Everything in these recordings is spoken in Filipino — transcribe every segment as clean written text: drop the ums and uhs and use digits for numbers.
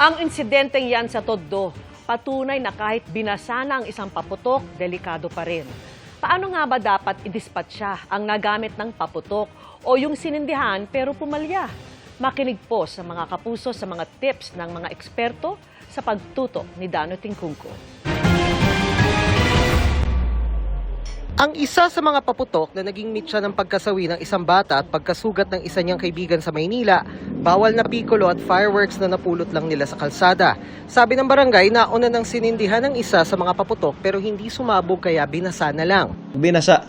Ang insidenteng yan sa Tondo, patunay na kahit binasa na ang isang paputok, delikado pa rin. Paano nga ba dapat idispatcha ang nagamit ng paputok o yung sinindihan pero pumalya? Makinig po sa mga kapuso sa mga tips ng mga eksperto sa pagtutok ni Dano Tingkungko. Ang isa sa mga paputok na naging mitya ng pagkasawi ng isang bata at pagkasugat ng isa niyang kaibigan sa Maynila, bawal na piccolo at fireworks na napulot lang nila sa kalsada. Sabi ng barangay, nauna nang sinindihan ng isa sa mga paputok pero hindi sumabog kaya binasa na lang. Binasa.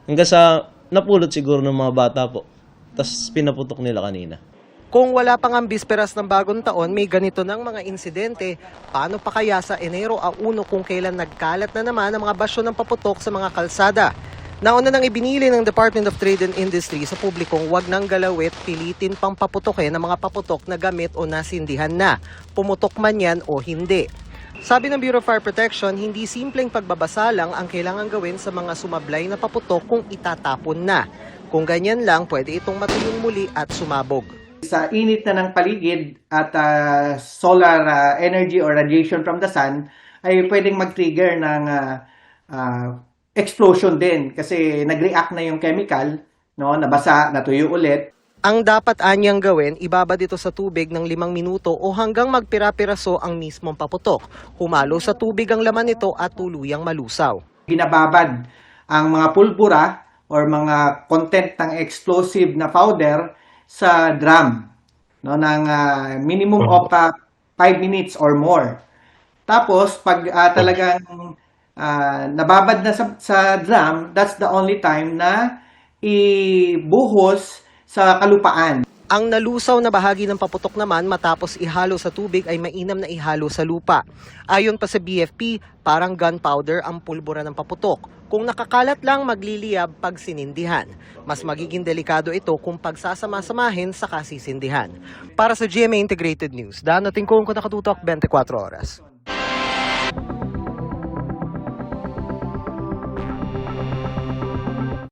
Hanggang sa napulot siguro ng mga bata po. Tapos pinaputok nila kanina. Kung wala pang ang bisperas ng bagong taon, may ganito ng mga insidente. Paano pa kaya sa Enero a 1 kung kailan nagkalat na naman ang mga basyo ng paputok sa mga kalsada? Nauna nang ibinili ng Department of Trade and Industry sa publikong wag nang galawit, pilitin pang paputokin ang mga paputok na gamit o nasindihan na, pumutok man yan o hindi. Sabi ng Bureau of Fire Protection, hindi simpleng pagbabasa lang ang kailangan gawin sa mga sumablay na paputok kung itatapon na. Kung ganyan lang, pwede itong matulong muli at sumabog. Sa init na ng paligid at solar energy or radiation from the sun ay pwedeng mag-trigger ng explosion din kasi nag-react na yung chemical, no, nabasa, natuyo ulit. Ang dapat anyang gawin, ibaba dito sa tubig ng 5 minuto o hanggang magpira-piraso ang mismong paputok. Humalo sa tubig ang laman nito at tuluyang malusaw. Binababad ang mga pulbura or mga content ng explosive na powder sa drum, no, ng minimum of 5 minutes or more. Tapos pag talagang nababad na sa drum, that's the only time na ibuhos sa kalupaan. Ang nalusaw na bahagi ng paputok naman matapos ihalo sa tubig ay mainam na ihalo sa lupa. Ayon pa sa BFP, parang gunpowder ang pulbura ng paputok. Kung nakakalat lang, magliliyab pag sinindihan. Mas magiging delikado ito kung pagsasama-samahin sa kasisindihan. Para sa GMA Integrated News, Dano Tingkungko, nakatutok 24 oras.